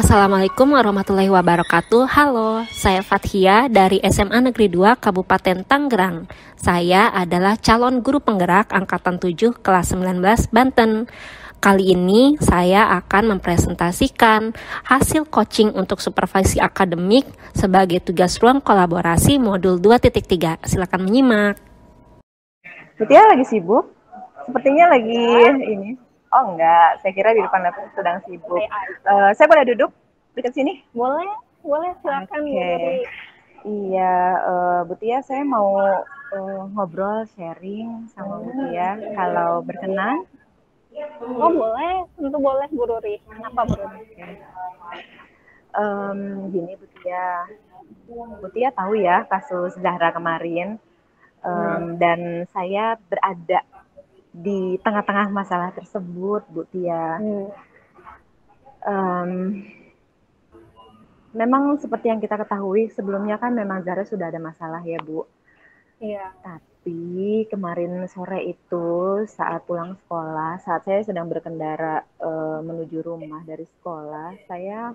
Assalamualaikum warahmatullahi wabarakatuh. Halo, saya Fathia dari SMA Negeri 2 Kabupaten Tangerang. Saya adalah calon guru penggerak angkatan 7 kelas 19 Banten. Kali ini saya akan mempresentasikan hasil coaching untuk supervisi akademik sebagai tugas ruang kolaborasi modul 2.3. Silakan menyimak. Fathia lagi sibuk? Sepertinya lagi ini. Oh enggak, saya kira di depan laptop sedang sibuk. Saya boleh duduk dekat sini? Boleh silakan. Oke. Iya, Bu Tia, saya mau ngobrol sharing sama Bu Tia kalau berkenan. Oh boleh, tentu boleh Bu Ruri. Kenapa Bu Ruri? Gini Bu Tia tahu ya kasus Zahra kemarin, dan saya berada di tengah-tengah masalah tersebut, Bu Tia. Memang seperti yang kita ketahui sebelumnya kan memang Zahra sudah ada masalah ya, Bu. Iya. Tapi kemarin sore itu saat pulang sekolah, saat saya sedang berkendara menuju rumah dari sekolah, saya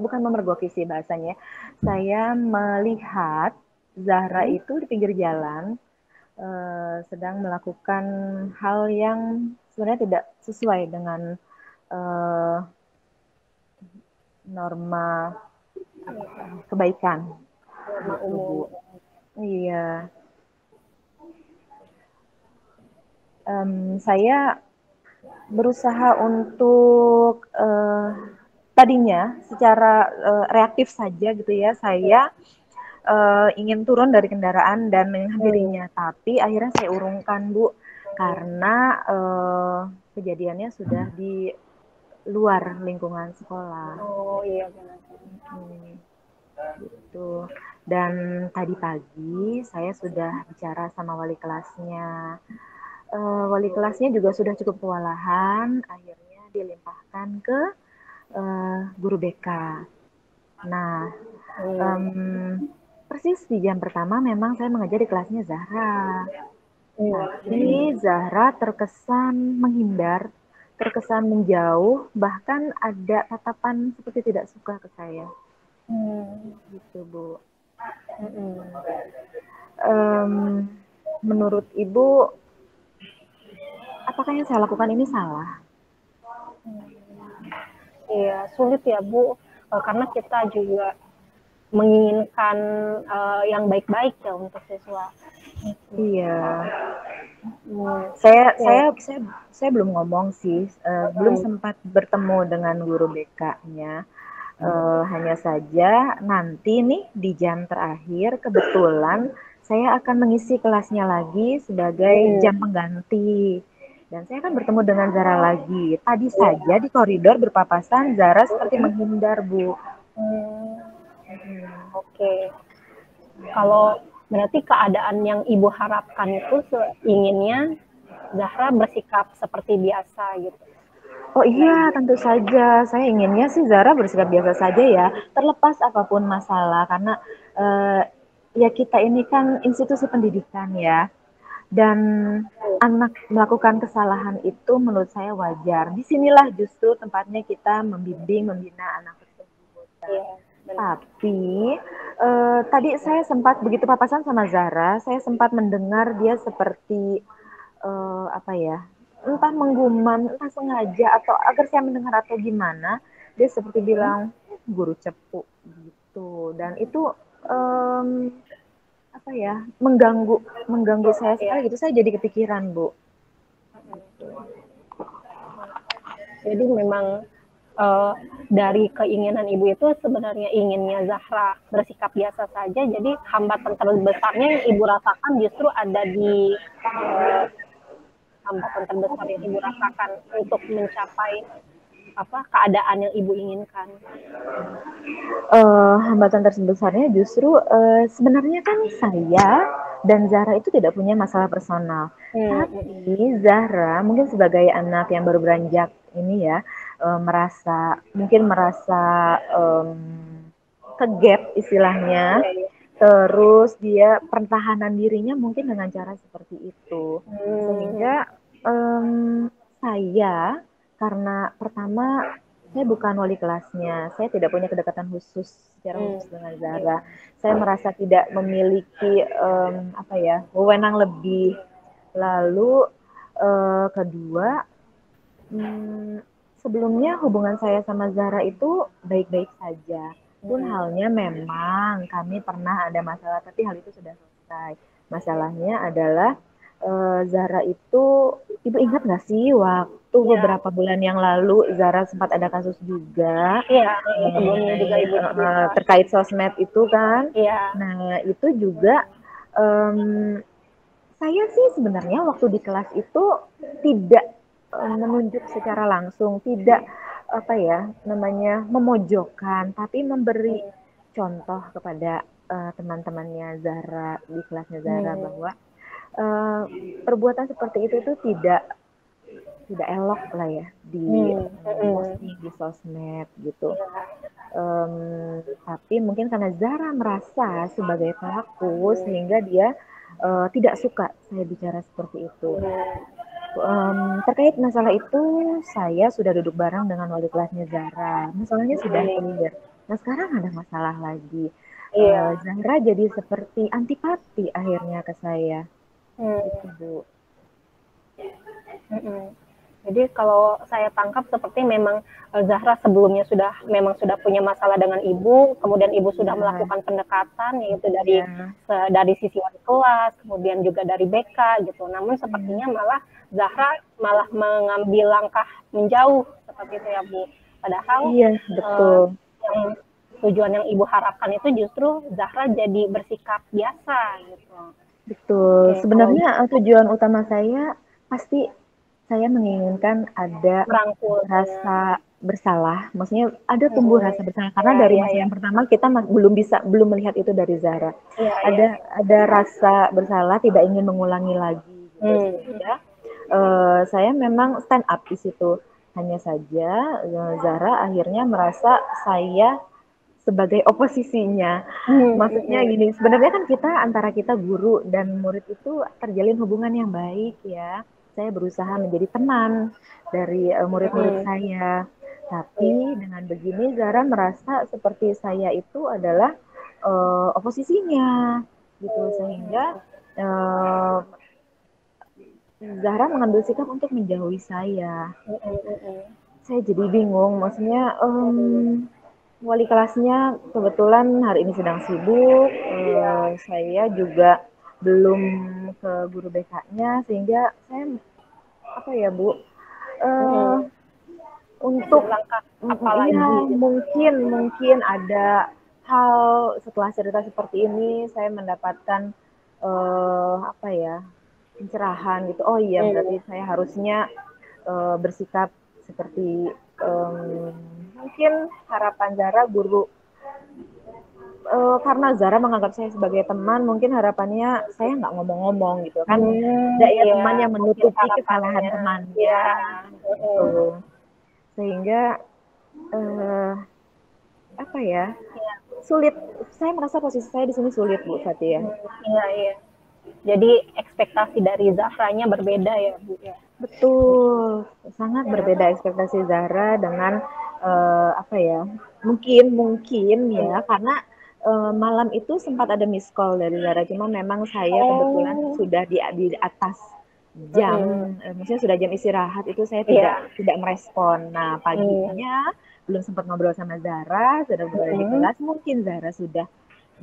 bukan memergoki sih bahasanya, saya melihat Zahra itu di pinggir jalan sedang melakukan hal yang sebenarnya tidak sesuai dengan norma kebaikan. Norma umum. Iya. Saya berusaha untuk tadinya secara reaktif saja gitu ya, saya ingin turun dari kendaraan dan menghampirinya, tapi akhirnya saya urungkan, Bu, karena kejadiannya sudah di luar lingkungan sekolah. Oh iya benar. Gitu. Dan tadi pagi saya sudah bicara sama wali kelasnya. Wali kelasnya juga sudah cukup kewalahan, akhirnya dilimpahkan ke guru BK. Nah, persis di jam pertama memang saya mengajar di kelasnya Zahra. Tapi Zahra terkesan menghindar, terkesan menjauh, bahkan ada tatapan seperti tidak suka ke saya. Gitu, Bu. Menurut Ibu, apakah yang saya lakukan ini salah? Iya, sulit ya Bu, karena kita juga menginginkan yang baik-baik ya untuk siswa. Iya. Saya belum ngomong sih, belum sempat bertemu dengan guru BK-nya. Hanya saja nanti nih di jam terakhir kebetulan saya akan mengisi kelasnya lagi sebagai jam pengganti. Dan saya akan bertemu dengan Zara lagi. Tadi saja di koridor berpapasan, Zara seperti menghindar, Bu. Oke. Kalau berarti keadaan yang Ibu harapkan itu inginnya Zahra bersikap seperti biasa gitu. Oh iya, tentu saja. Saya inginnya sih Zara bersikap biasa saja ya, terlepas apapun masalah. Karena ya kita ini kan institusi pendidikan ya. Dan anak melakukan kesalahan itu menurut saya wajar. Disinilah justru tempatnya kita membimbing, membina anak tersebut. Tapi tadi saya sempat begitu papasan sama Zara, saya sempat mendengar dia seperti entah menggumam, entah sengaja atau agar saya mendengar atau gimana, dia seperti bilang guru cepu gitu. Dan itu mengganggu saya sekali gitu. Saya jadi kepikiran, Bu. Jadi memang dari keinginan Ibu itu sebenarnya inginnya Zahra bersikap biasa saja. Jadi hambatan terbesarnya yang Ibu rasakan justru ada di hambatan terbesar yang Ibu rasakan untuk mencapai keadaan yang Ibu inginkan. Hambatan terbesarnya justru sebenarnya kan saya dan Zahra itu tidak punya masalah personal. Tapi Zahra mungkin sebagai anak yang baru beranjak ini ya, merasa kegap istilahnya. Terus dia pertahanan dirinya mungkin dengan cara seperti itu. Sehingga saya karena pertama Saya bukan wali kelasnya, saya tidak punya kedekatan khusus secara khusus dengan Zara. Saya merasa tidak memiliki apa ya, wewenang lebih. Lalu kedua, sebelumnya hubungan saya sama Zara itu baik-baik saja. Pun halnya memang kami pernah ada masalah, tapi hal itu sudah selesai. Masalahnya adalah Zara itu, Ibu ingat nggak sih waktu beberapa bulan yang lalu Zara sempat ada kasus juga Iya, sebelumnya juga Ibu cerita. terkait sosmed itu kan. Iya. Nah itu juga saya sih sebenarnya waktu di kelas itu tidak menunjuk secara langsung, tidak apa ya namanya memojokkan, tapi memberi contoh kepada teman-temannya Zara di kelasnya Zara bahwa perbuatan seperti itu tuh tidak elok lah ya di posting di sosmed gitu. Tapi mungkin karena Zara merasa sebagai pelaku sehingga dia tidak suka saya bicara seperti itu. Terkait masalah itu saya sudah duduk bareng dengan wali kelasnya Zara. Masalahnya sudah clear. Nah sekarang ada masalah lagi. Zara jadi seperti antipati akhirnya ke saya. Gitu, Bu. Jadi kalau saya tangkap seperti memang Zahra sebelumnya memang sudah punya masalah dengan Ibu, kemudian Ibu sudah melakukan pendekatan yaitu dari sisi wali kelas, kemudian juga dari BK gitu. Namun sepertinya malah Zahra malah mengambil langkah menjauh seperti itu ya Bu. Padahal betul. Yang tujuan yang Ibu harapkan itu justru Zahra jadi bersikap biasa gitu. Betul. Sebenarnya tujuan utama saya pasti saya menginginkan ada rasa bersalah, maksudnya ada tumbuh rasa bersalah karena dari masa yang pertama kita belum melihat itu dari Zara. Ada rasa bersalah, tidak ingin mengulangi lagi. Sehingga saya memang stand up di situ. Hanya saja Zara akhirnya merasa saya sebagai oposisinya. Maksudnya gini, sebenarnya kan antara kita guru dan murid itu terjalin hubungan yang baik ya. Saya berusaha menjadi teman dari murid-murid saya. Tapi dengan begini Zara merasa seperti saya itu adalah oposisinya gitu, sehingga Zahra mengambil sikap untuk menjauhi saya. Saya jadi bingung, maksudnya wali kelasnya kebetulan hari ini sedang sibuk, saya juga belum ke guru BK-nya, sehingga saya apa ya Bu, untuk mungkin ada hal setelah cerita seperti ini saya mendapatkan apa ya pencerahan gitu. Oh iya, berarti saya harusnya bersikap seperti mungkin harapan Zara guru. Karena Zara menganggap saya sebagai teman, mungkin harapannya saya nggak ngomong-ngomong gitu kan. Teman yang menutupi kesalahan temannya. Gitu. Sehingga apa ya? Sulit. Saya merasa posisi saya di sini sulit, Bu Fatia. Iya. Jadi ekspektasi dari Zahranya berbeda ya, Bu ya. Betul, sangat berbeda ekspektasi Zahra dengan apa ya? Mungkin ya, karena malam itu sempat ada miss call dari Zahra, cuma memang saya kebetulan sudah di atas jam, maksudnya sudah jam istirahat itu saya tidak merespon. Nah paginya belum sempat ngobrol sama Zahra, sudah berada di kelas, mungkin Zahra sudah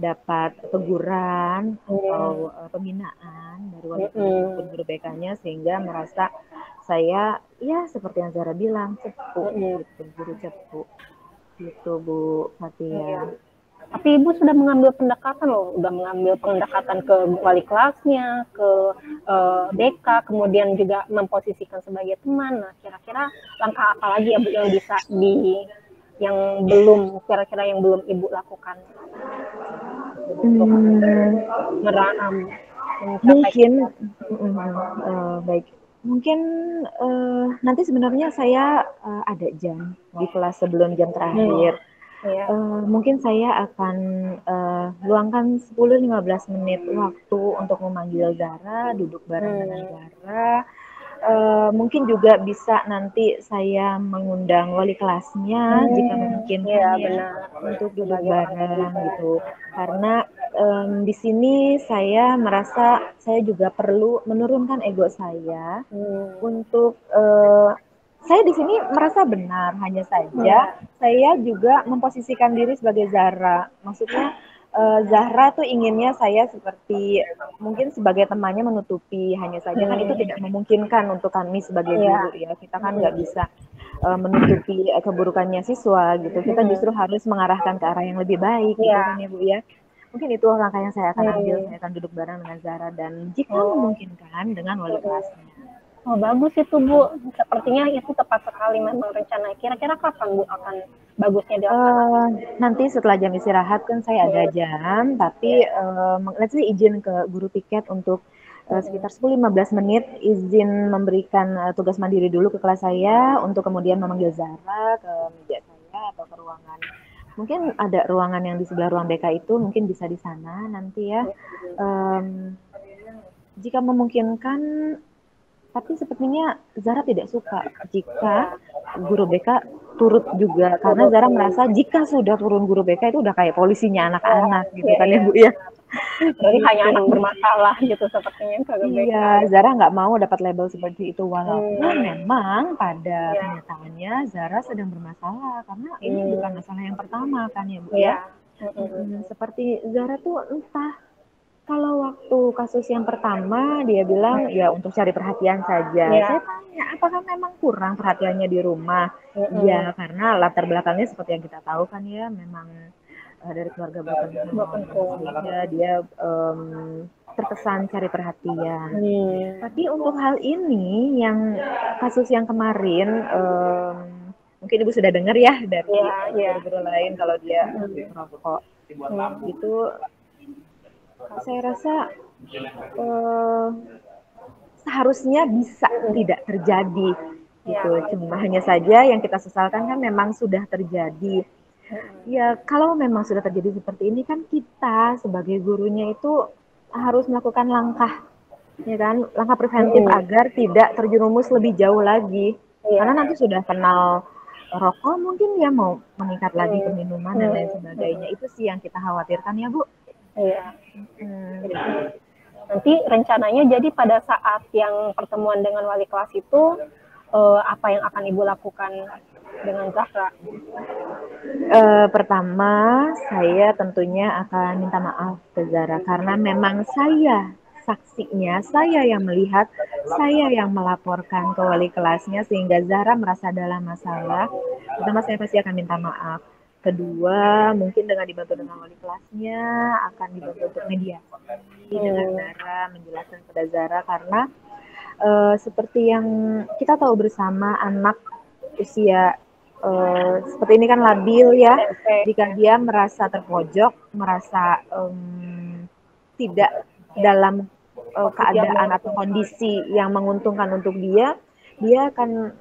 dapat teguran atau pembinaan dari wali kelas maupun guru BK-nya, sehingga merasa saya ya seperti yang Zara bilang cepu gitu, guru cepu gitu Bu Fatia. Tapi Ibu sudah mengambil pendekatan loh, udah mengambil pendekatan ke wali kelasnya, ke BK, kemudian juga memposisikan sebagai teman. Nah kira-kira langkah apa lagi ya Bu yang bisa yang belum Ibu lakukan? Mungkin baik. Mungkin nanti sebenarnya saya ada jam di kelas sebelum jam terakhir. Mungkin saya akan luangkan 10-15 menit waktu untuk memanggil Zara, duduk bareng dengan Zara, Mungkin juga bisa nanti saya mengundang wali kelasnya jika memungkinkan Iya, ya benar. untuk duduk Sebagai orang bareng tua. gitu. Karena di sini saya merasa saya juga perlu menurunkan ego saya untuk saya di sini merasa benar, hanya saja Iya. saya juga memposisikan diri sebagai Zahra. Maksudnya Zahra tuh inginnya saya seperti mungkin sebagai temannya menutupi, hanya saja kan itu tidak memungkinkan untuk kami sebagai Iya. guru ya. Kita kan nggak bisa menutupi keburukannya siswa gitu. Kita justru harus mengarahkan ke arah yang lebih baik gitu Iya. kan ya Bu ya. Mungkin itu langkah yang saya akan ambil. Saya akan duduk bareng dengan Zahra dan jika memungkinkan dengan wali kelasnya. Oh, bagus itu Bu. Sepertinya itu tepat sekali memang rencana. Kira-kira kapan Bu akan bagusnya dilaksanakan? Nanti setelah jam istirahat kan saya ada jam, tapi let's say izin ke guru piket untuk sekitar 10-15 menit izin memberikan tugas mandiri dulu ke kelas saya untuk kemudian memanggil Zara ke meja saya atau ke ruangan. Mungkin ada ruangan yang di sebelah ruang BK itu, mungkin bisa di sana nanti ya. Jika memungkinkan, tapi sepertinya Zara tidak suka jika guru BK turut juga, karena Zara merasa jika sudah turun guru BK itu udah kayak polisinya anak-anak gitu kan ya Bu ya. Jadi hanya anak bermasalah gitu sepertinya ke BK. Iya, Zara nggak mau dapat label seperti itu walaupun memang pada kenyataannya Zara sedang bermasalah karena ini bukan masalah yang pertama kan ya Bu ya. Seperti Zara tuh entah, kalau waktu kasus yang pertama dia bilang ya untuk cari perhatian saja. Saya tanya apakah memang kurang perhatiannya di rumah? Iya, karena latar belakangnya seperti yang kita tahu kan ya, memang dari keluarga broken home sehingga dia terkesan cari perhatian. Tapi untuk hal ini yang kasus yang kemarin mungkin Ibu sudah dengar ya dari guru-guru lain kalau dia merokok itu, saya rasa seharusnya bisa tidak terjadi gitu. Cuma hanya saja yang kita sesalkan kan memang sudah terjadi. Ya kalau memang sudah terjadi seperti ini kan kita sebagai gurunya itu harus melakukan langkah, ya kan, langkah preventif agar tidak terjerumus lebih jauh lagi. Karena nanti sudah kenal rokok mungkin ya mau meningkat lagi ke minuman dan lain sebagainya. Itu sih yang kita khawatirkan ya Bu. Iya. Nanti rencananya jadi pada saat yang pertemuan dengan wali kelas itu apa yang akan Ibu lakukan dengan Zahra? Pertama, saya tentunya akan minta maaf ke Zahra karena memang saya saksinya, saya yang melihat, saya yang melaporkan ke wali kelasnya sehingga Zahra merasa dalam masalah. Pertama, saya pasti akan minta maaf. Kedua, mungkin dengan dibantu dengan wali kelasnya akan dibantu untuk mediasi dengan Zahra, menjelaskan kepada Zahra karena seperti yang kita tahu bersama, anak usia seperti ini kan labil ya. Jika dia merasa terpojok, merasa tidak dalam keadaan atau kondisi yang menguntungkan untuk dia, dia akan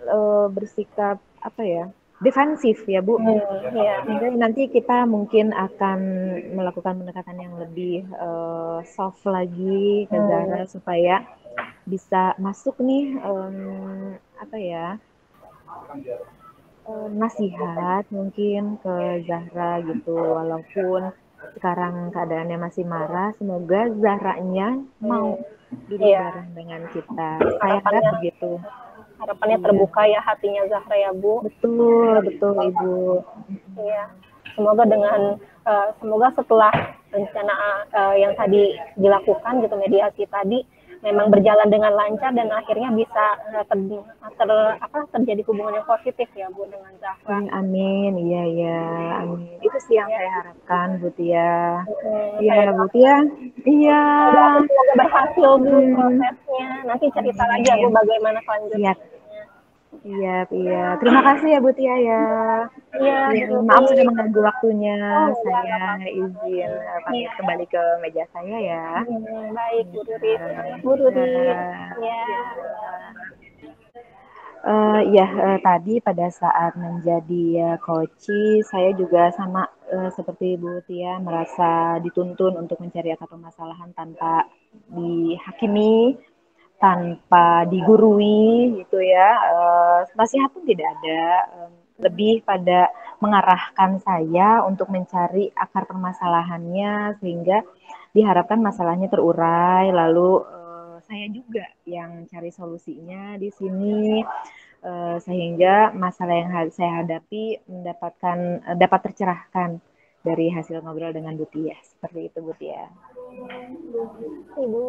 bersikap apa ya, defensif ya Bu. Sehingga nanti kita mungkin akan melakukan pendekatan yang lebih soft lagi ke Zahra supaya bisa masuk nih apa ya, nasihat mungkin ke Zahra gitu, walaupun sekarang keadaannya masih marah, semoga Zahranya mau duduk bareng dengan kita. Saya harap begitu. Harapannya terbuka ya hatinya Zahra ya Bu. Betul Ibu. Iya. Semoga dengan semoga setelah rencana yang tadi dilakukan gitu, mediasi tadi memang berjalan dengan lancar dan akhirnya bisa terjadi hubungan yang positif ya Bu dengan Zahra. Amin, iya, amin. Itu sih yang saya harapkan Bu Tia. Iya Bu Tia. Iya. Semoga berhasil Bu prosesnya. Nanti cerita lagi ya Bu bagaimana selanjutnya. Iya. Terima kasih ya Bu Tia ya. Iya. Maaf sudah mengganggu waktunya. Saya izin pamit kembali ke meja saya ya. Baik Bu Ruri. Bu Ruri. Tadi pada saat menjadi coach, saya juga sama seperti Bu Tia merasa dituntun untuk mencari akar permasalahan tanpa dihakimi. tanpa digurui gitu ya. Nasihat pun tidak ada, lebih pada mengarahkan saya untuk mencari akar permasalahannya sehingga diharapkan masalahnya terurai, lalu saya juga yang cari solusinya di sini, sehingga masalah yang saya hadapi dapat tercerahkan dari hasil ngobrol dengan Bu Tia. Seperti itu Bu Tia. Ibu